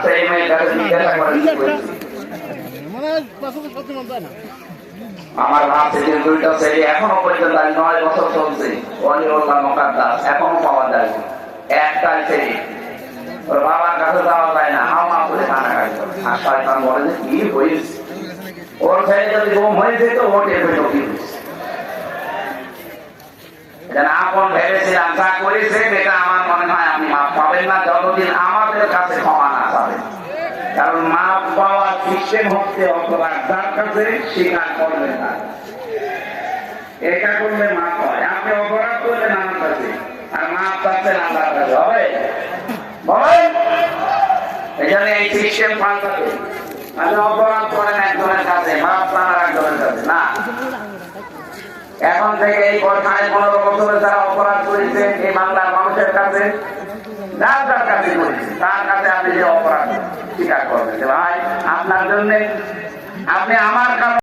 ছেলে মেয়ের কাছে জিজ্ঞাসা করে আমার ভাবছে দুইটা ছেলে এখনো পর্যন্ত 9 বছর চলছে ওয়ালিউল্লাহ মুকাদ্দাস এখনো পাওয়া যায় একটাই ছেলে ওর বাবার কাছে যাওয়া যায় না হাওয়া করে খানা খাই আর শয়তান বলে যে কি হয়েছে ওর ছেলে যদি গুম হয়ে যেত ওটে হইল কি হয়েছে আপন ভেবেছিলাম যা করেছে এটা আমার মনে হয় আপনি মাপ পাবেন না যতদিন আমাদের কাছে ক্ষমা না পাবেন কারণ মাপ পাওয়ার সিস্টেম হচ্ছে অপরাধ যার কাছে স্বীকার করবেন না এটা করলে মাপ হয় আপনি অপরাধ করলেন আমার কাছে আর মাপ পাচ্ছেন আল্লাহর কাছে হবে বলেন এই জন্য এই সিস্টেম পাল্টাতে আপনি অপরাধ করেন একজনের কাছে মাপ পান আর একজনের কাছে না এখন থেকে এই 15 বছরে যারা অপরাধ করেছে এই বাংলার মানুষের কাছে যার যার কাছে করেছে তার কাছে আপনি যে অপরাধ স্বীকার করবেন ভাই আপনার জন্য আপনি আমার কাছে